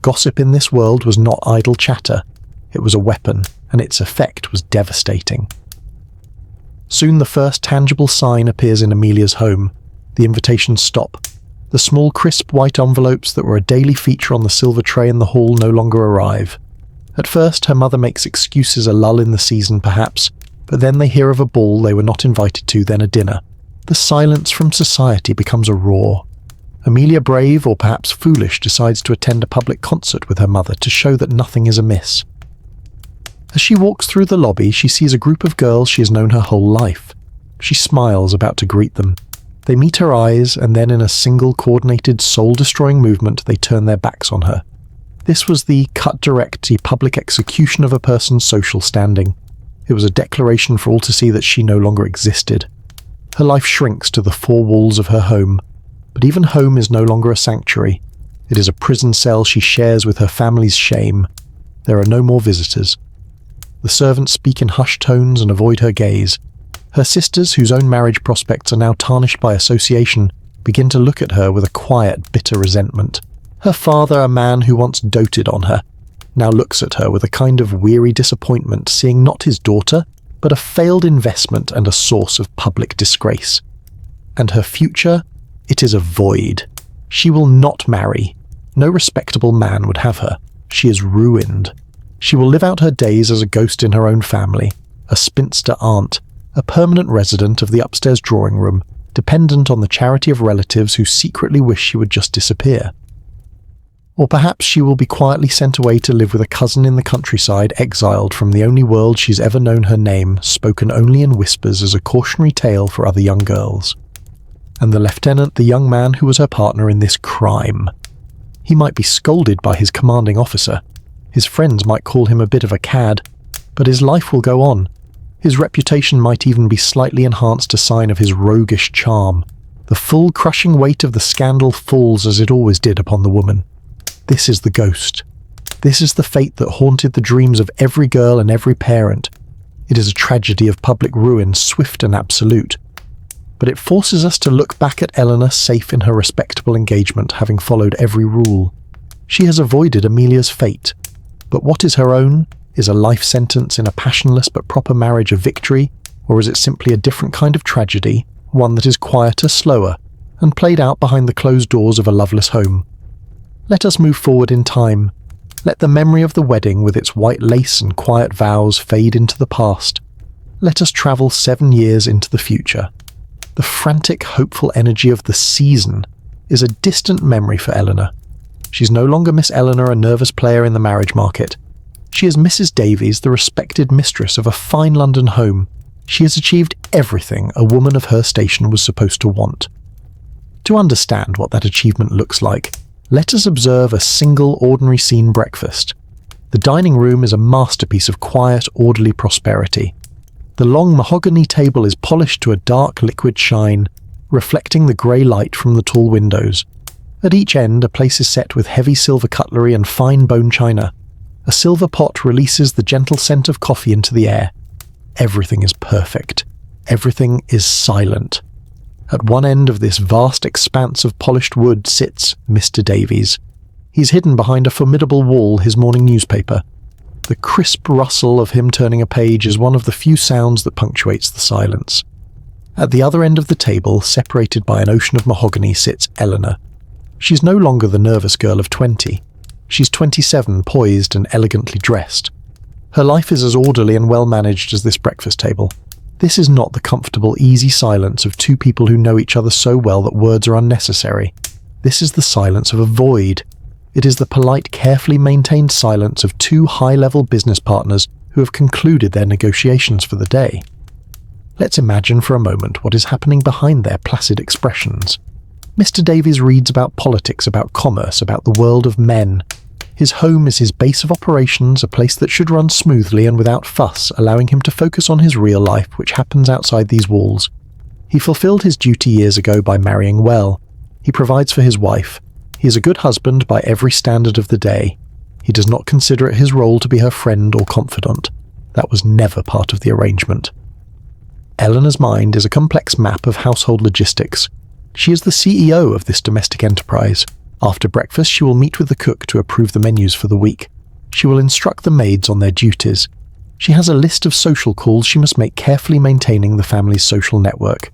Gossip in this world was not idle chatter. It was a weapon, and its effect was devastating. Soon the first tangible sign appears in Amelia's home. The invitations stop. The small crisp white envelopes that were a daily feature on the silver tray in the hall no longer arrive. At first her mother makes excuses, a lull in the season perhaps, but then they hear of a ball they were not invited to, then a dinner. The silence from society becomes a roar. Amelia, brave or perhaps foolish, decides to attend a public concert with her mother to show that nothing is amiss. As she walks through the lobby, she sees a group of girls she has known her whole life. She smiles, about to greet them. They meet her eyes, and then in a single coordinated, soul-destroying movement, they turn their backs on her. This was the cut-direct public execution of a person's social standing. It was a declaration for all to see that she no longer existed. Her life shrinks to the four walls of her home. But even home is no longer a sanctuary. It is a prison cell she shares with her family's shame. There are no more visitors. The servants speak in hushed tones and avoid her gaze. Her sisters, whose own marriage prospects are now tarnished by association, begin to look at her with a quiet, bitter resentment. Her father, a man who once doted on her, now looks at her with a kind of weary disappointment, seeing not his daughter, but a failed investment and a source of public disgrace. And her future? It is a void. She will not marry. No respectable man would have her. She is ruined. She will live out her days as a ghost in her own family, a spinster aunt, a permanent resident of the upstairs drawing room, dependent on the charity of relatives who secretly wish she would just disappear. Or perhaps she will be quietly sent away to live with a cousin in the countryside, exiled from the only world she's ever known, her name spoken only in whispers as a cautionary tale for other young girls. And the lieutenant, the young man who was her partner in this crime. He might be scolded by his commanding officer. His friends might call him a bit of a cad, but his life will go on. His reputation might even be slightly enhanced, a sign of his roguish charm. The full crushing weight of the scandal falls as it always did upon the woman. This is the ghost. This is the fate that haunted the dreams of every girl and every parent. It is a tragedy of public ruin, swift and absolute. But it forces us to look back at Eleanor, safe in her respectable engagement, having followed every rule. She has avoided Amelia's fate. But what is her own? Is a life sentence in a passionless but proper marriage a victory, or is it simply a different kind of tragedy, one that is quieter, slower, and played out behind the closed doors of a loveless home? Let us move forward in time. Let the memory of the wedding with its white lace and quiet vows fade into the past. Let us travel 7 years into the future. The frantic, hopeful energy of the season is a distant memory for Eleanor. She's no longer Miss Eleanor, a nervous player in the marriage market. She is Mrs. Davies, the respected mistress of a fine London home. She has achieved everything a woman of her station was supposed to want. To understand what that achievement looks like, let us observe a single ordinary scene breakfast. The dining room is a masterpiece of quiet, orderly prosperity. The long mahogany table is polished to a dark liquid shine, reflecting the grey light from the tall windows. At each end, a place is set with heavy silver cutlery and fine bone china. A silver pot releases the gentle scent of coffee into the air. Everything is perfect. Everything is silent. At one end of this vast expanse of polished wood sits Mr. Davies. He's hidden behind a formidable wall, his morning newspaper. The crisp rustle of him turning a page is one of the few sounds that punctuates the silence. At the other end of the table, separated by an ocean of mahogany, sits Eleanor. She's no longer the nervous girl of 20. She's 27, poised and elegantly dressed. Her life is as orderly and well-managed as this breakfast table. This is not the comfortable, easy silence of two people who know each other so well that words are unnecessary. This is the silence of a void. It is the polite, carefully maintained silence of two high-level business partners who have concluded their negotiations for the day. Let's imagine for a moment what is happening behind their placid expressions. Mr. Davies reads about politics, about commerce, about the world of men. His home is his base of operations, a place that should run smoothly and without fuss, allowing him to focus on his real life, which happens outside these walls. He fulfilled his duty years ago by marrying well. He provides for his wife. He is a good husband by every standard of the day. He does not consider it his role to be her friend or confidant. That was never part of the arrangement. Eleanor's mind is a complex map of household logistics. She is the CEO of this domestic enterprise. After breakfast, she will meet with the cook to approve the menus for the week. She will instruct the maids on their duties. She has a list of social calls she must make, carefully maintaining the family's social network.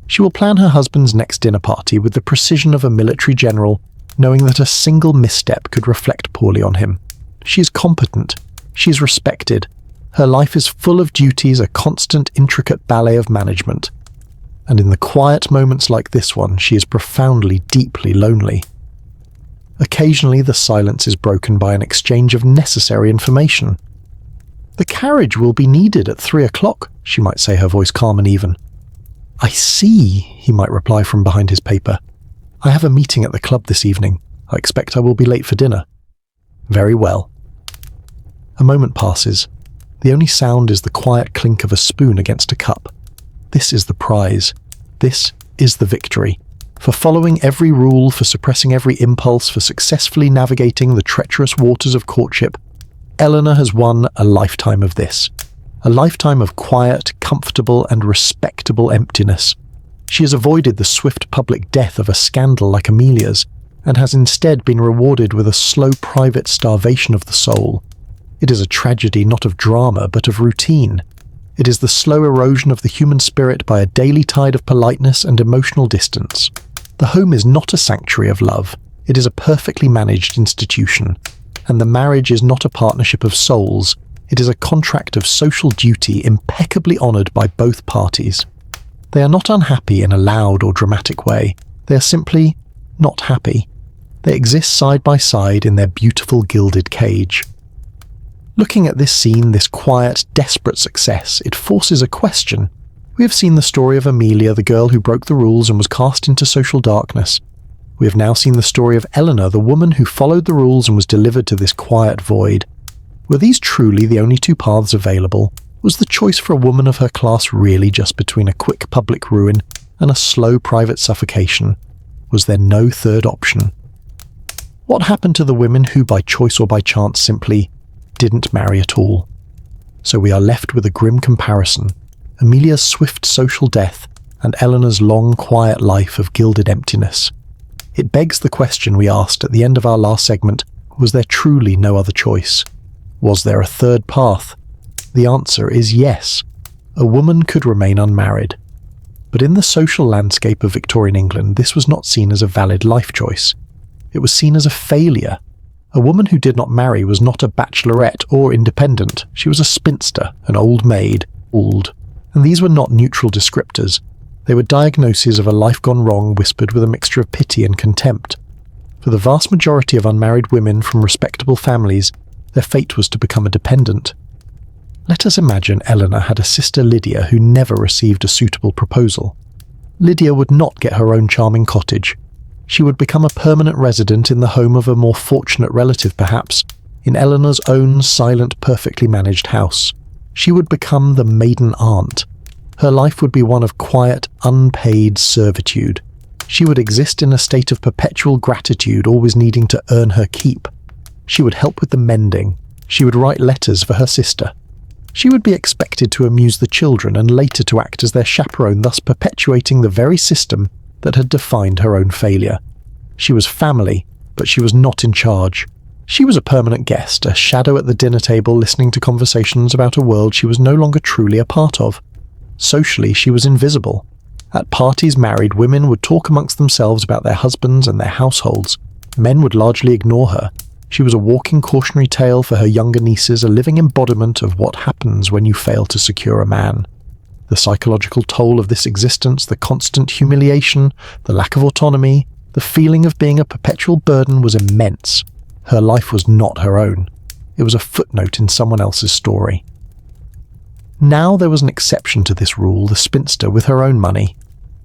She will plan her husband's next dinner party with the precision of a military general, knowing that a single misstep could reflect poorly on him. She is competent. She is respected. Her life is full of duties, a constant, intricate ballet of management. And in the quiet moments like this one, she is profoundly, deeply lonely. Occasionally, the silence is broken by an exchange of necessary information. "The carriage will be needed at 3 o'clock, she might say, her voice calm and even. "I see," he might reply from behind his paper. "I have a meeting at the club this evening. I expect I will be late for dinner." "Very well." A moment passes. The only sound is the quiet clink of a spoon against a cup. This is the prize. This is the victory. For following every rule, for suppressing every impulse, for successfully navigating the treacherous waters of courtship, Eleanor has won a lifetime of this. A lifetime of quiet, comfortable, and respectable emptiness. She has avoided the swift public death of a scandal like Amelia's, and has instead been rewarded with a slow private starvation of the soul. It is a tragedy not of drama, but of routine. It is the slow erosion of the human spirit by a daily tide of politeness and emotional distance. The home is not a sanctuary of love. It is a perfectly managed institution. And the marriage is not a partnership of souls. It is a contract of social duty impeccably honoured by both parties. They are not unhappy in a loud or dramatic way. They are simply not happy. They exist side by side in their beautiful gilded cage. Looking at this scene, this quiet, desperate success, it forces a question. We have seen the story of Amelia, the girl who broke the rules and was cast into social darkness. We have now seen the story of Eleanor, the woman who followed the rules and was delivered to this quiet void. Were these truly the only two paths available? Was the choice for a woman of her class really just between a quick public ruin and a slow private suffocation? Was there no third option? What happened to the women who, by choice or by chance, simply didn't marry at all? So we are left with a grim comparison. Amelia's swift social death and Eleanor's long, quiet life of gilded emptiness. It begs the question we asked at the end of our last segment, was there truly no other choice? Was there a third path? The answer is yes. A woman could remain unmarried. But in the social landscape of Victorian England, this was not seen as a valid life choice. It was seen as a failure. A woman who did not marry was not a bachelorette or independent. She was a spinster, an old maid, old. And these were not neutral descriptors. They were diagnoses of a life gone wrong whispered with a mixture of pity and contempt. For the vast majority of unmarried women from respectable families, their fate was to become a dependent. Let us imagine Eleanor had a sister Lydia who never received a suitable proposal. Lydia would not get her own charming cottage. She would become a permanent resident in the home of a more fortunate relative perhaps, in Eleanor's own silent, perfectly managed house. She would become the maiden aunt. Her life would be one of quiet, unpaid servitude. She would exist in a state of perpetual gratitude, always needing to earn her keep. She would help with the mending. She would write letters for her sister. She would be expected to amuse the children and later to act as their chaperone, thus perpetuating the very system that had defined her own failure. She was family, but she was not in charge. She was a permanent guest, a shadow at the dinner table listening to conversations about a world she was no longer truly a part of. Socially, she was invisible. At parties, married women would talk amongst themselves about their husbands and their households. Men would largely ignore her. She was a walking cautionary tale for her younger nieces, a living embodiment of what happens when you fail to secure a man. The psychological toll of this existence, the constant humiliation, the lack of autonomy, the feeling of being a perpetual burden was immense. Her life was not her own. It was a footnote in someone else's story. Now there was an exception to this rule, the spinster with her own money.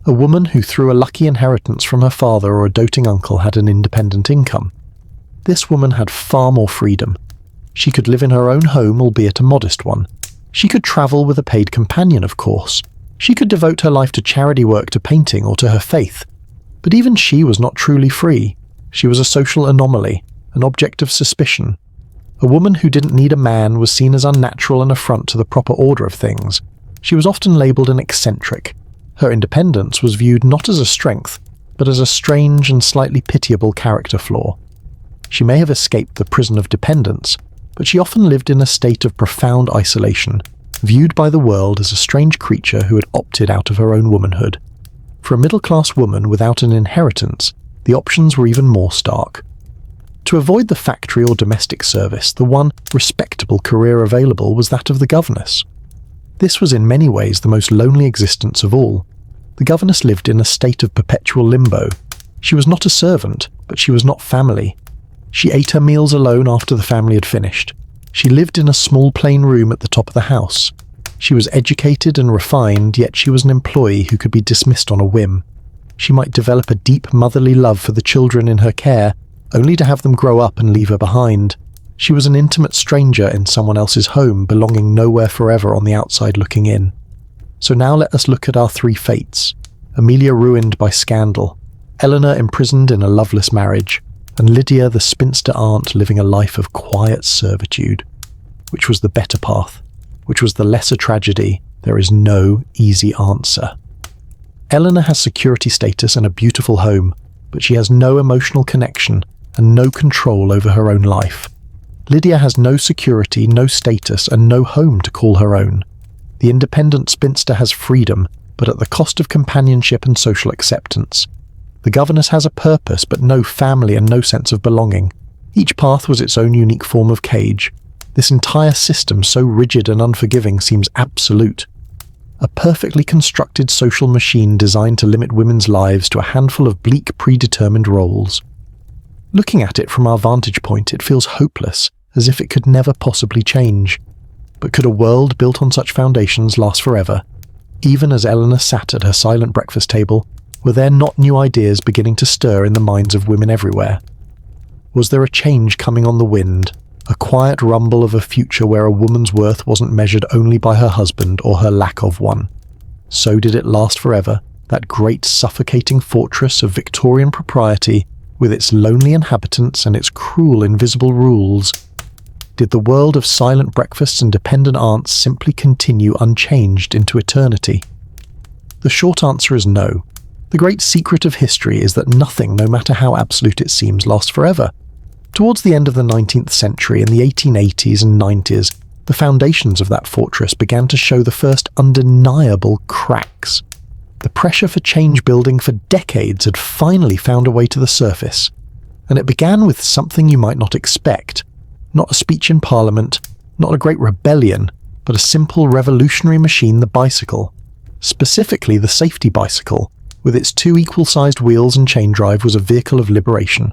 A woman who through a lucky inheritance from her father or a doting uncle had an independent income. This woman had far more freedom. She could live in her own home, albeit a modest one. She could travel with a paid companion, of course. She could devote her life to charity work, to painting, or to her faith. But even she was not truly free. She was a social anomaly, an object of suspicion. A woman who didn't need a man was seen as unnatural and affront to the proper order of things. She was often labelled an eccentric. Her independence was viewed not as a strength, but as a strange and slightly pitiable character flaw. She may have escaped the prison of dependence, but she often lived in a state of profound isolation, viewed by the world as a strange creature who had opted out of her own womanhood. For a middle-class woman without an inheritance, the options were even more stark. To avoid the factory or domestic service, the one respectable career available was that of the governess. This was in many ways the most lonely existence of all. The governess lived in a state of perpetual limbo. She was not a servant, but she was not family. She ate her meals alone after the family had finished. She lived in a small plain room at the top of the house. She was educated and refined, yet she was an employee who could be dismissed on a whim. She might develop a deep motherly love for the children in her care, only to have them grow up and leave her behind. She was an intimate stranger in someone else's home, belonging nowhere forever on the outside looking in. So now let us look at our three fates. Amelia ruined by scandal, Eleanor imprisoned in a loveless marriage, and Lydia the spinster aunt living a life of quiet servitude. Which was the better path? Which was the lesser tragedy? There is no easy answer. Eleanor has security status and a beautiful home, but she has no emotional connection and no control over her own life. Lydia has no security, no status, and no home to call her own. The independent spinster has freedom, but at the cost of companionship and social acceptance. The governess has a purpose, but no family and no sense of belonging. Each path was its own unique form of cage. This entire system, so rigid and unforgiving, seems absolute. A perfectly constructed social machine designed to limit women's lives to a handful of bleak, predetermined roles. Looking at it from our vantage point, it feels hopeless, as if it could never possibly change. But could a world built on such foundations last forever? Even as Eleanor sat at her silent breakfast table, were there not new ideas beginning to stir in the minds of women everywhere? Was there a change coming on the wind, a quiet rumble of a future where a woman's worth wasn't measured only by her husband or her lack of one? So did it last forever, that great suffocating fortress of Victorian propriety, with its lonely inhabitants and its cruel invisible rules? Did the world of silent breakfasts and dependent aunts simply continue unchanged into eternity? The short answer is no. The great secret of history is that nothing, no matter how absolute it seems, lasts forever. Towards the end of the 19th century, in the 1880s and 90s, the foundations of that fortress began to show the first undeniable cracks. The pressure for change building for decades had finally found a way to the surface, and it began with something you might not expect. Not a speech in Parliament, not a great rebellion, but a simple revolutionary machine, the bicycle. Specifically the safety bicycle, with its two equal-sized wheels and chain drive, was a vehicle of liberation.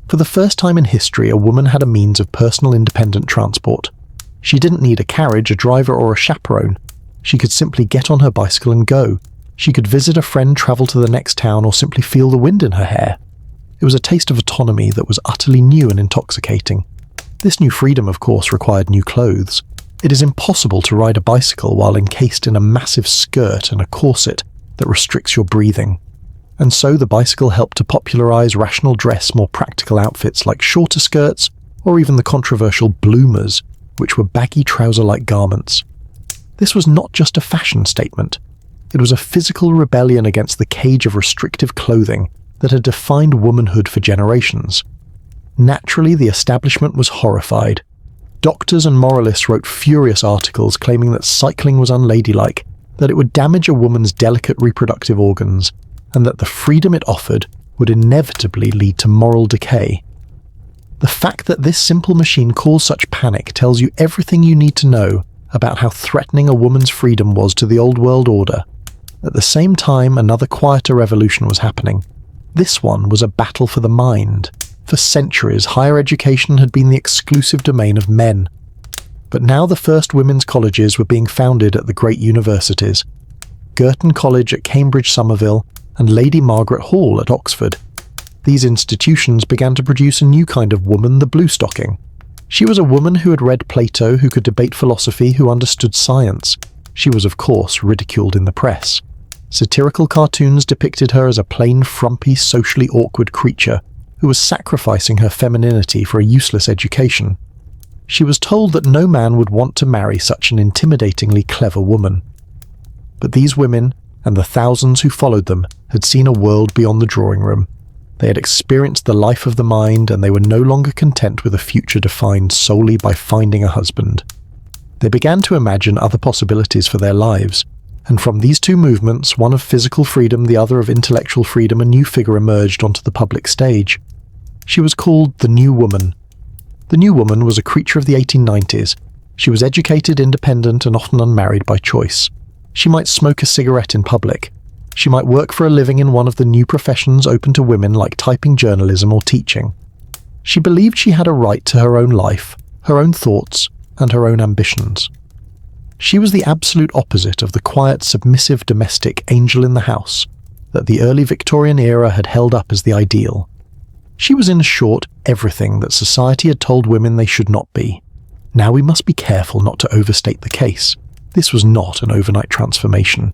For the first time in history, a woman had a means of personal independent transport. She didn't need a carriage, a driver, or a chaperone. She could simply get on her bicycle and go. She could visit a friend, travel to the next town, or simply feel the wind in her hair. It was a taste of autonomy that was utterly new and intoxicating. This new freedom, of course, required new clothes. It is impossible to ride a bicycle while encased in a massive skirt and a corset that restricts your breathing. And so the bicycle helped to popularize rational dress, more practical outfits like shorter skirts, or even the controversial bloomers, which were baggy trouser-like garments. This was not just a fashion statement. It was a physical rebellion against the cage of restrictive clothing that had defined womanhood for generations. Naturally, the establishment was horrified. Doctors and moralists wrote furious articles claiming that cycling was unladylike, that it would damage a woman's delicate reproductive organs, and that the freedom it offered would inevitably lead to moral decay. The fact that this simple machine caused such panic tells you everything you need to know about how threatening a woman's freedom was to the old world order. At the same time, another quieter revolution was happening. This one was a battle for the mind. For centuries, higher education had been the exclusive domain of men. But now the first women's colleges were being founded at the great universities. Girton College at Cambridge Somerville and Lady Margaret Hall at Oxford. These institutions began to produce a new kind of woman, the bluestocking. She was a woman who had read Plato, who could debate philosophy, who understood science. She was, of course, ridiculed in the press. Satirical cartoons depicted her as a plain, frumpy, socially awkward creature who was sacrificing her femininity for a useless education. She was told that no man would want to marry such an intimidatingly clever woman. But these women, and the thousands who followed them, had seen a world beyond the drawing room. They had experienced the life of the mind, and they were no longer content with a future defined solely by finding a husband. They began to imagine other possibilities for their lives, and from these two movements, one of physical freedom, the other of intellectual freedom, a new figure emerged onto the public stage. She was called the New Woman. The New Woman was a creature of the 1890s. She was educated, independent, and often unmarried by choice. She might smoke a cigarette in public. She might work for a living in one of the new professions open to women like typing, journalism, or teaching. She believed she had a right to her own life, her own thoughts, and her own ambitions. She was the absolute opposite of the quiet, submissive, domestic angel in the house that the early Victorian era had held up as the ideal. She was, in short, everything that society had told women they should not be. Now we must be careful not to overstate the case. This was not an overnight transformation.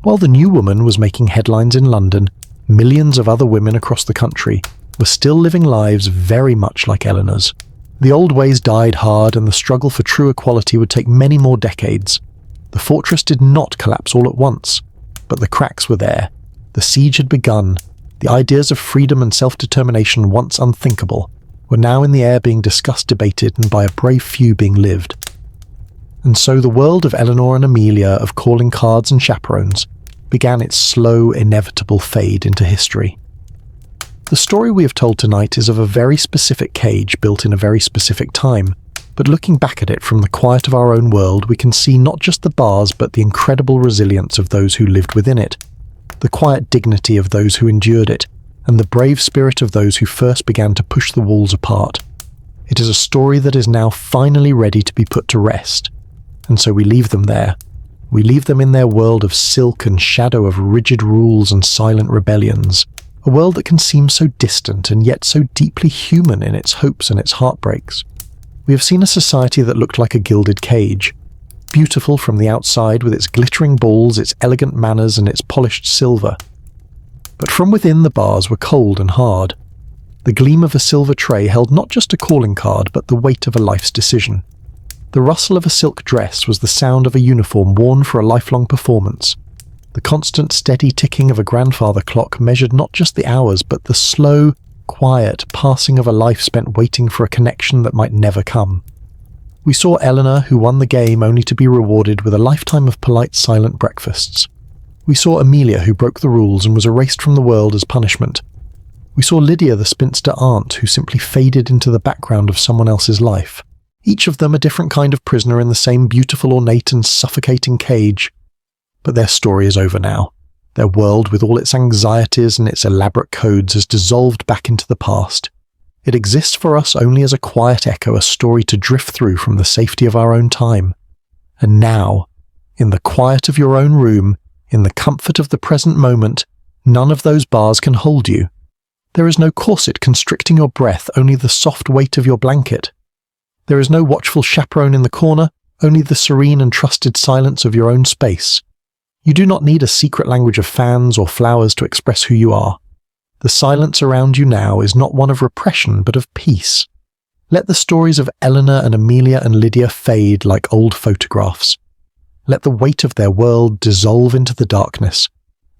While the New Woman was making headlines in London, millions of other women across the country were still living lives very much like Eleanor's. The old ways died hard, and the struggle for true equality would take many more decades. The fortress did not collapse all at once, but the cracks were there. The siege had begun. The ideas of freedom and self-determination, once unthinkable, were now in the air, being discussed, debated, and by a brave few being lived. And so the world of Eleanor and Amelia, of calling cards and chaperones, began its slow, inevitable fade into history. The story we have told tonight is of a very specific cage built in a very specific time, but looking back at it from the quiet of our own world, we can see not just the bars but the incredible resilience of those who lived within it, the quiet dignity of those who endured it, and the brave spirit of those who first began to push the walls apart. It is a story that is now finally ready to be put to rest, and so we leave them there. We leave them in their world of silk and shadow, of rigid rules and silent rebellions, a world that can seem so distant and yet so deeply human in its hopes and its heartbreaks. We have seen a society that looked like a gilded cage, beautiful from the outside with its glittering balls, its elegant manners, and its polished silver. But from within, the bars were cold and hard. The gleam of a silver tray held not just a calling card, but the weight of a life's decision. The rustle of a silk dress was the sound of a uniform worn for a lifelong performance. The constant, steady ticking of a grandfather clock measured not just the hours, but the slow, quiet passing of a life spent waiting for a connection that might never come. We saw Eleanor, who won the game only to be rewarded with a lifetime of polite, silent breakfasts. We saw Amelia, who broke the rules and was erased from the world as punishment. We saw Lydia, the spinster aunt, who simply faded into the background of someone else's life. Each of them a different kind of prisoner in the same beautiful, ornate and suffocating cage. But their story is over now. Their world, with all its anxieties and its elaborate codes, has dissolved back into the past. It exists for us only as a quiet echo, a story to drift through from the safety of our own time. And now, in the quiet of your own room, in the comfort of the present moment, none of those bars can hold you. There is no corset constricting your breath, only the soft weight of your blanket. There is no watchful chaperone in the corner, only the serene and trusted silence of your own space. You do not need a secret language of fans or flowers to express who you are. The silence around you now is not one of repression but of peace. Let the stories of Eleanor and Amelia and Lydia fade like old photographs. Let the weight of their world dissolve into the darkness.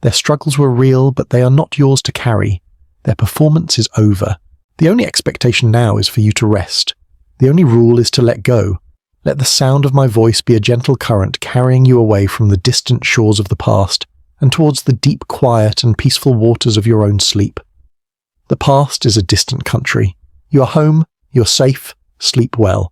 Their struggles were real, but they are not yours to carry. Their performance is over. The only expectation now is for you to rest. The only rule is to let go. Let the sound of my voice be a gentle current carrying you away from the distant shores of the past and towards the deep quiet and peaceful waters of your own sleep. The past is a distant country. You are home, you're safe, sleep well.